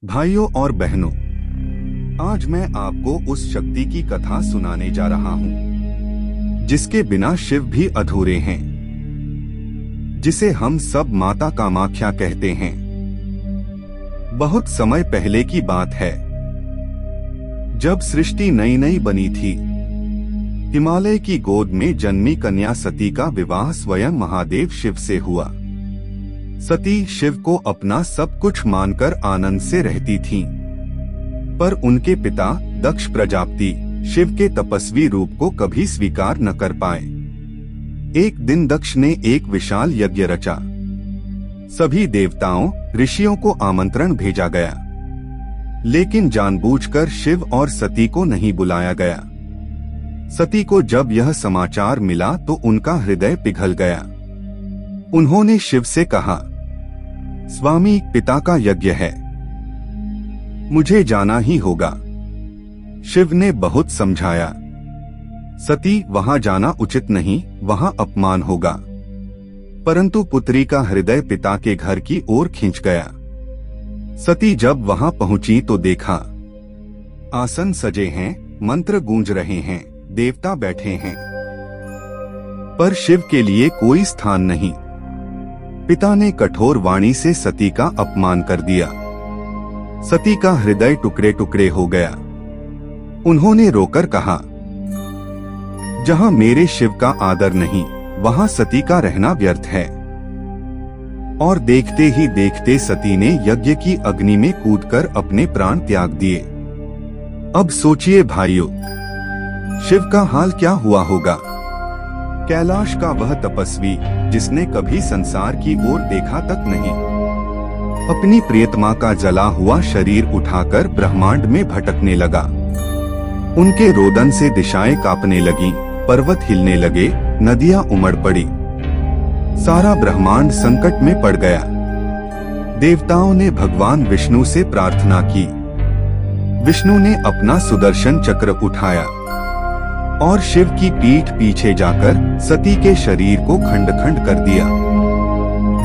भाइयों और बहनों, आज मैं आपको उस शक्ति की कथा सुनाने जा रहा हूँ जिसके बिना शिव भी अधूरे हैं, जिसे हम सब माता कामाख्या कहते हैं। बहुत समय पहले की बात है, जब सृष्टि नई नई बनी थी। हिमालय की गोद में जन्मी कन्या सती का विवाह स्वयं महादेव शिव से हुआ। सती शिव को अपना सब कुछ मानकर आनंद से रहती थीं, पर उनके पिता दक्ष प्रजापति शिव के तपस्वी रूप को कभी स्वीकार न कर पाए। एक दिन दक्ष ने एक विशाल यज्ञ रचा। सभी देवताओं ऋषियों को आमंत्रण भेजा गया, लेकिन जानबूझकर शिव और सती को नहीं बुलाया गया। सती को जब यह समाचार मिला तो उनका हृदय पिघल गया। उन्होंने शिव से कहा, स्वामी, पिता का यज्ञ है, मुझे जाना ही होगा। शिव ने बहुत समझाया, सती, वहां जाना उचित नहीं, वहां अपमान होगा। परंतु पुत्री का हृदय पिता के घर की ओर खिंच गया। सती जब वहां पहुंची तो देखा, आसन सजे हैं, मंत्र गूंज रहे हैं, देवता बैठे हैं, पर शिव के लिए कोई स्थान नहीं। पिता ने कठोर वाणी से सती का अपमान कर दिया। सती का हृदय टुकड़े टुकड़े हो गया। उन्होंने रोकर कहा, जहां मेरे शिव का आदर नहीं, वहां सती का रहना व्यर्थ है। और देखते ही देखते सती ने यज्ञ की अग्नि में कूदकर अपने प्राण त्याग दिए। अब सोचिए भाइयों, शिव का हाल क्या हुआ होगा। कैलाश का वह तपस्वी जिसने कभी संसार की ओर देखा तक नहीं, अपनी प्रियतमा का जला हुआ शरीर उठाकर ब्रह्मांड में भटकने लगा। उनके रोदन से दिशाएं कांपने लगीं, पर्वत हिलने लगे, नदियां उमड़ पड़ी। सारा ब्रह्मांड संकट में पड़ गया। देवताओं ने भगवान विष्णु से प्रार्थना की। विष्णु ने अपना सुदर्शन चक्र उठाया और शिव की पीठ पीछे जाकर सती के शरीर को खंड खंड कर दिया।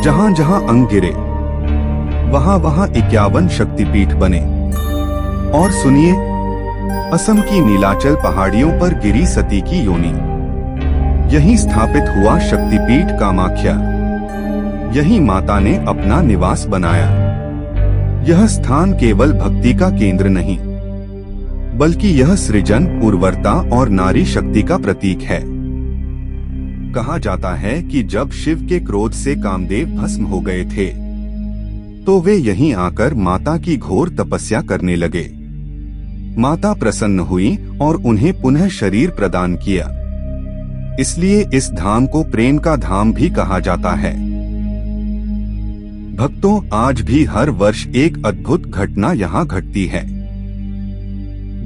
जहां जहां अंग गिरे, वहां वहां 51 शक्तिपीठ बने। और सुनिए, असम की नीलाचल पहाड़ियों पर गिरी सती की योनि। यहीं स्थापित हुआ शक्तिपीठ कामाख्या। यहीं माता ने अपना निवास बनाया। यह स्थान केवल भक्ति का केंद्र नहीं, बल्कि यह सृजन, उर्वरता और नारी शक्ति का प्रतीक है। कहा जाता है कि जब शिव के क्रोध से कामदेव भस्म हो गए थे, तो वे यहीं आकर माता की घोर तपस्या करने लगे। माता प्रसन्न हुई और उन्हें पुनः शरीर प्रदान किया। इसलिए इस धाम को प्रेम का धाम भी कहा जाता है। भक्तों, आज भी हर वर्ष एक अद्भुत घटना यहाँ घटती है।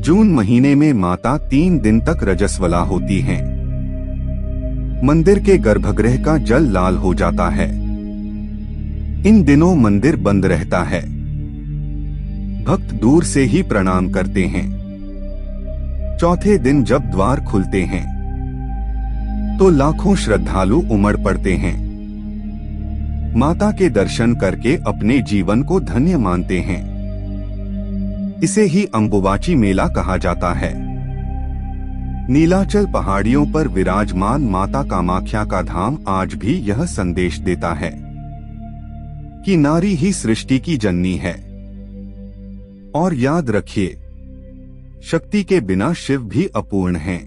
जून महीने में माता 3 दिन तक रजस्वला होती हैं। मंदिर के गर्भगृह का जल लाल हो जाता है। इन दिनों मंदिर बंद रहता है। भक्त दूर से ही प्रणाम करते हैं। चौथे दिन जब द्वार खुलते हैं, तो लाखों श्रद्धालु उमड़ पड़ते हैं। माता के दर्शन करके अपने जीवन को धन्य मानते हैं। इसे ही अंबुबाची मेला कहा जाता है। नीलाचल पहाड़ियों पर विराजमान माता कामाख्या का धाम आज भी यह संदेश देता है कि नारी ही सृष्टि की जननी है। और याद रखिए, शक्ति के बिना शिव भी अपूर्ण हैं।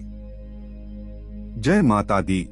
जय माता दी।